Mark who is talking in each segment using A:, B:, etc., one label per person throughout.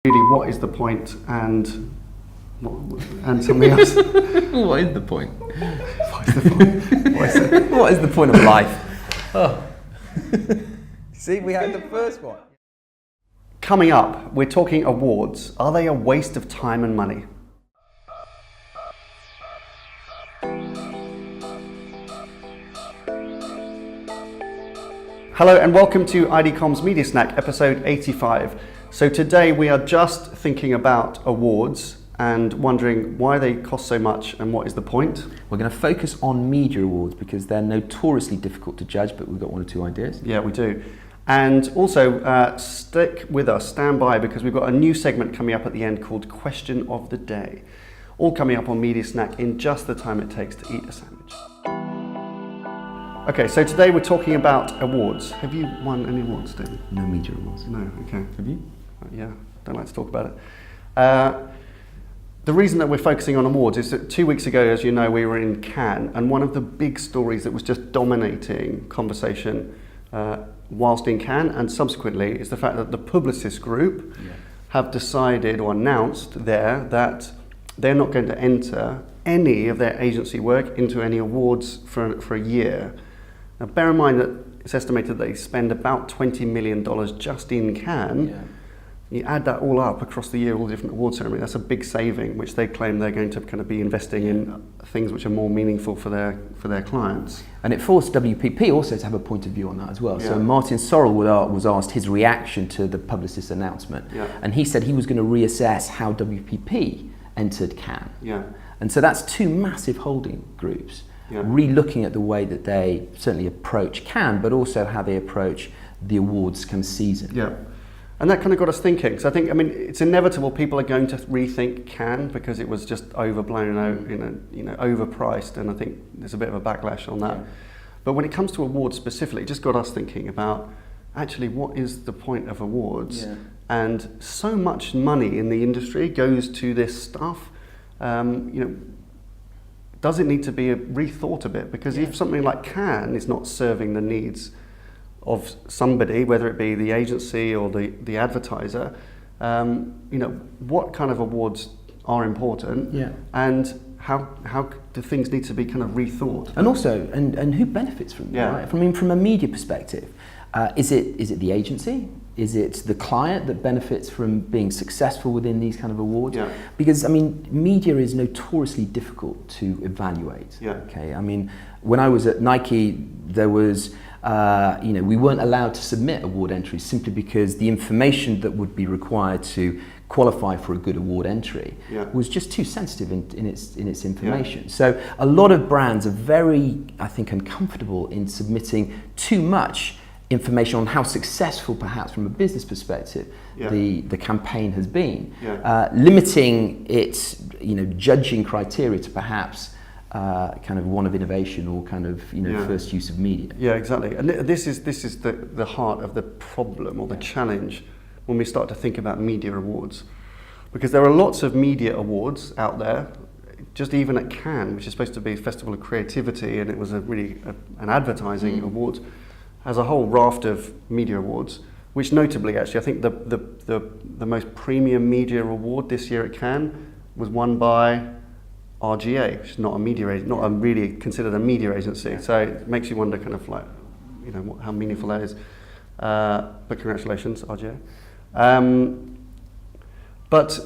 A: Really, what is the point, and something else.
B: What is the point?
A: What is the point?
B: What is the point of life? Oh. See, we had the first one.
A: Coming up, we're talking awards. Are they a waste of time and money? Hello and welcome to IDCom's Media Snack, episode 85. So today we are just thinking about awards and wondering why they cost so much and what is the point.
B: We're going to focus on media awards because they're notoriously difficult to judge, but we've got one or two ideas.
A: Yeah, we do. And also stick with us, stand by, because we've got a new segment coming up at the end called Question of the Day. All coming up on Media Snack in just the time it takes to eat a sandwich. Okay, so today we're talking about awards. Have you won any awards, David?
B: No media awards.
A: No, okay.
B: Have you?
A: Yeah, don't like to talk about it. The reason that we're focusing on awards is that 2 weeks ago, as you know, we were in Cannes, and one of the big stories that was just dominating conversation whilst in Cannes and subsequently is the fact that the Publicis group have decided or announced there that they're not going to enter any of their agency work into any awards for a year. Now bear in mind that it's estimated that they spend about $20 million just in Cannes.
B: Yeah.
A: You add that all up across the year, all the different award ceremonies, that's a big saving, which they claim they're going to kind of be investing in things which are more meaningful for their clients.
B: And it forced WPP also to have a point of view on that as well.
A: Yeah.
B: So Martin Sorrell was asked his reaction to the Publicis announcement.
A: Yeah.
B: And he said he was going to reassess how WPP entered Cannes.
A: Yeah.
B: And so that's two massive holding groups re-looking at the way that they certainly approach Cannes, but also how they approach the awards kind of season.
A: Yeah. And that kind of got us thinking. So I think, it's inevitable people are going to rethink Cannes because it was just overblown, overpriced, and I think there's a bit of a backlash on that. Yeah. But when it comes to awards specifically, it just got us thinking about actually what is the point of awards? Yeah. And so much money in the industry goes to this stuff. Does it need to be rethought a bit? Because if something like Cannes is not serving the needs of somebody, whether it be the agency or the advertiser, what kind of awards are important, and how do things need to be kind of rethought?
B: And also, and who benefits from them, right? From a media perspective, is it the agency? Is it the client that benefits from being successful within these kind of awards? Yeah. Because media is notoriously difficult to evaluate. Yeah. Okay. When I was at Nike, there was we weren't allowed to submit award entries simply because the information that would be required to qualify for a good award entry was just too sensitive in its information. Yeah. So a lot of brands are very, I think, uncomfortable in submitting too much information on how successful, perhaps from a business perspective, the campaign has been, limiting its judging criteria to perhaps kind of one of innovation or kind of first use of media.
A: Yeah, exactly. And this is the heart of the problem or the challenge when we start to think about media awards, because there are lots of media awards out there. Just even at Cannes, which is supposed to be a festival of creativity, and it was an advertising award, has a whole raft of media awards, which notably, actually, I think the most premium media award this year at Cannes was won by RGA, which is not a media not a really considered a media agency. So it makes you wonder, kind of like, how meaningful that is. But congratulations, RGA. But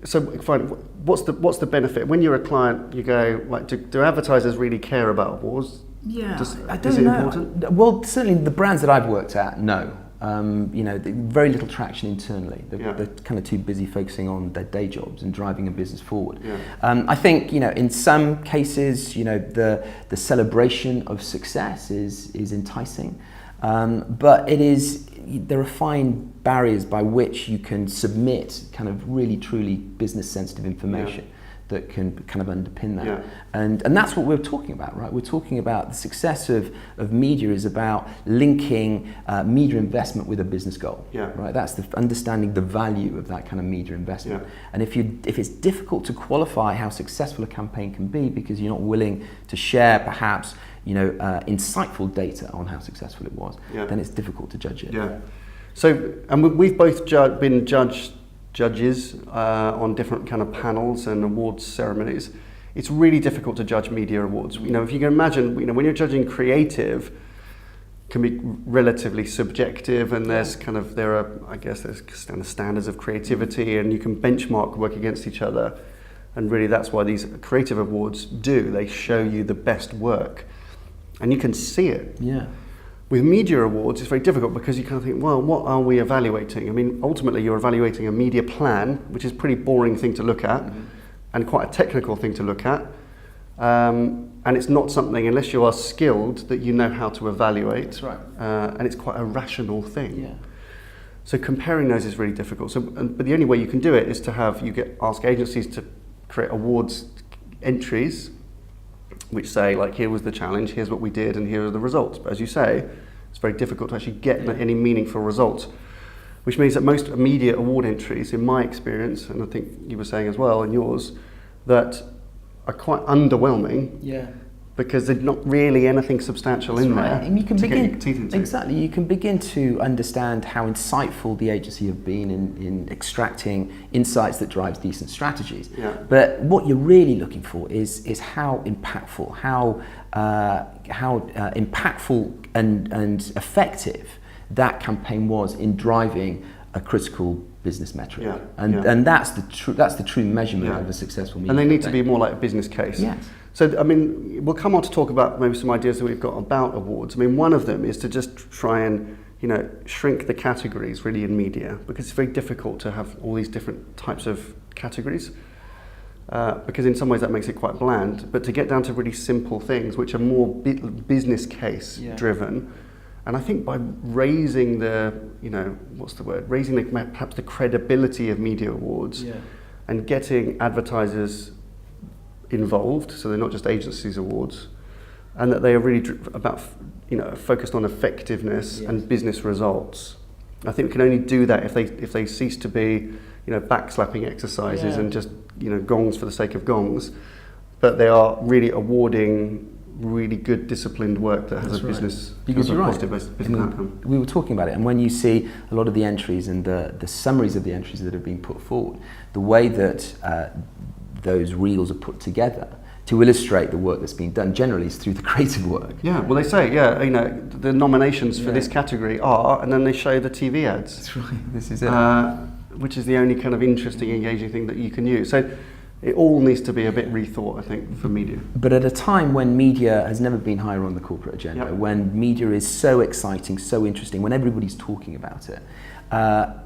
A: so fine. What's the benefit when you're a client? You go, like, do advertisers really care about awards?
B: Yeah, I don't
A: is it
B: know.
A: Important?
B: Well, certainly the brands that I've worked at, no. Very little traction internally. They're kind of too busy focusing on their day jobs and driving a business forward. Yeah. I think, in some cases, the celebration of success is enticing, but there are fine barriers by which you can submit kind of really, truly business sensitive information that can kind of underpin that. Yeah. And that's what we're talking about, right? We're talking about the success of media is about linking media investment with a business goal, right? That's understanding the value of that kind of media investment. Yeah. And if it's difficult to qualify how successful a campaign can be because you're not willing to share perhaps insightful data on how successful it was, then it's difficult to judge it.
A: Yeah. So, and we've both been judges on different kind of panels and awards ceremonies. It's really difficult to judge media awards. You know, if you can imagine, you know, when you're judging creative, can be relatively subjective, and there's kind of standards of creativity, and you can benchmark work against each other, and really that's why these creative awards they show you the best work, and you can see it.
B: Yeah.
A: With media awards, it's very difficult because you kind of think, well, what are we evaluating? I mean, ultimately you're evaluating a media plan, which is a pretty boring thing to look at, and quite a technical thing to look at. And it's not something, unless you are skilled, that you know how to evaluate.
B: That's right.
A: And it's quite a rational thing.
B: Yeah.
A: So comparing those is really difficult. So, but the only way you can do it is to ask agencies to create awards entries, which say, like, here was the challenge, here's what we did, and here are the results. But as you say, it's very difficult to actually get any meaningful results, which means that most media award entries, in my experience, and I think you were saying as well in yours, that are quite underwhelming.
B: Yeah.
A: Because there's not really anything substantial in there.
B: And you can
A: to
B: begin
A: get your teeth into.
B: Exactly. You can begin to understand how insightful the agency have been in extracting insights that drives decent strategies.
A: Yeah.
B: But what you're really looking for is how impactful, how impactful and effective that campaign was in driving a critical business metric.
A: Yeah.
B: And that's the true measurement of a successful media
A: And they need
B: campaign.
A: to be more like a business case.
B: Yes.
A: So, I mean, we'll come on to talk about maybe some ideas that we've got about awards. I mean, one of them is to just try and, you know, shrink the categories really in media, because it's very difficult to have all these different types of categories, because in some ways that makes it quite bland, but to get down to really simple things which are more business case driven. And I think by raising perhaps the credibility of media awards and getting advertisers involved, so they're not just agencies awards, and that they are really focused on effectiveness and business results. I think we can only do that if they cease to be, you know, backslapping exercises and just, you know, gongs for the sake of gongs, but they are really awarding really good disciplined work that has a business,
B: because you're right.
A: Positive business outcome.
B: We were talking about it, and when you see a lot of the entries and the summaries of the entries that have been put forward, the way that those reels are put together to illustrate the work that's been done generally is through the creative work.
A: Yeah, well they say, you know, the nominations for this category are, and then they show the TV ads.
B: That's right, this is it.
A: Which is the only kind of interesting, engaging thing that you can use. So it all needs to be a bit rethought, I think, for media.
B: But at a time when media has never been higher on the corporate agenda, when media is so exciting, so interesting, when everybody's talking about it,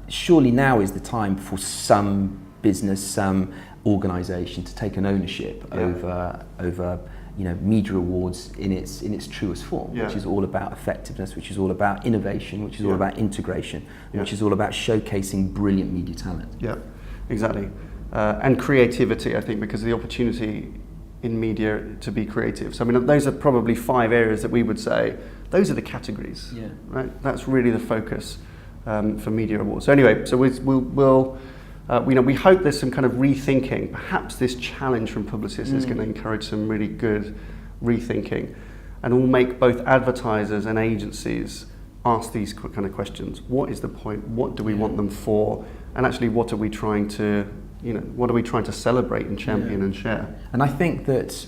B: surely now is the time for some business, some organisation to take an ownership over you know, media awards in its truest form, which is all about effectiveness, which is all about innovation, which is all about integration, which is all about showcasing brilliant media talent.
A: Yeah, exactly. And creativity, I think, because of the opportunity in media to be creative. So I mean, those are probably 5 areas that we would say, those are the categories, right? That's really the focus for media awards. So anyway, so we'll we hope there's some kind of rethinking. Perhaps this challenge from Publicis is going to encourage some really good rethinking, and will make both advertisers and agencies ask these kind of questions. What is the point? What do we want them for? And actually, what are we trying to, you know, what are we trying to celebrate and champion and share?
B: And I think that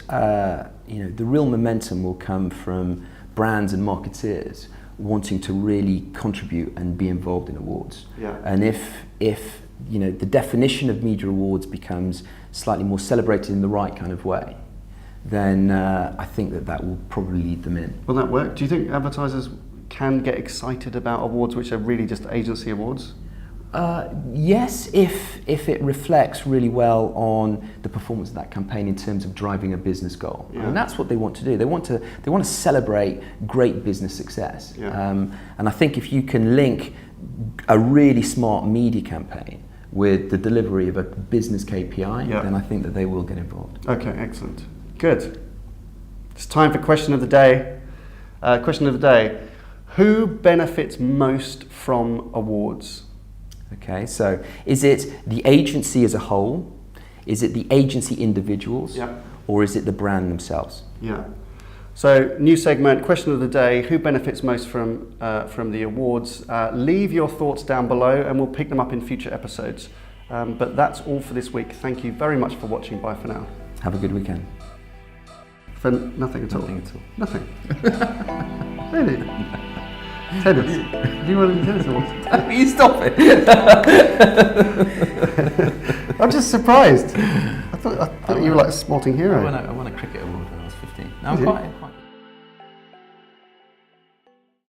B: you know, the real momentum will come from brands and marketeers wanting to really contribute and be involved in awards. And if you know, the definition of media awards becomes slightly more celebrated in the right kind of way, then I think that will probably lead them in.
A: Will that work? Do you think advertisers can get excited about awards which are really just agency awards?
B: Yes, if it reflects really well on the performance of that campaign in terms of driving a business goal. And that's what they want to do. They want to celebrate great business success. And I think if you can link a really smart media campaign with the delivery of a business KPI, then I think that they will get involved.
A: Okay, excellent. Good. It's time for question of the day. Question of the day. Who benefits most from awards?
B: Okay, so is it the agency as a whole? Is it the agency individuals? Or is it the brand themselves?
A: Yeah. So, new segment, question of the day, who benefits most from the awards? Leave your thoughts down below and we'll pick them up in future episodes. But that's all for this week. Thank you very much for watching. Bye for now.
B: Have a good weekend.
A: For nothing at all?
B: Nothing at all.
A: Nothing? Really? Tennis? Do you want to do tennis awards?
B: You stop it.
A: I'm just surprised. I thought you were like a sporting hero.
B: I won a cricket award when I was 15. No, I'm quite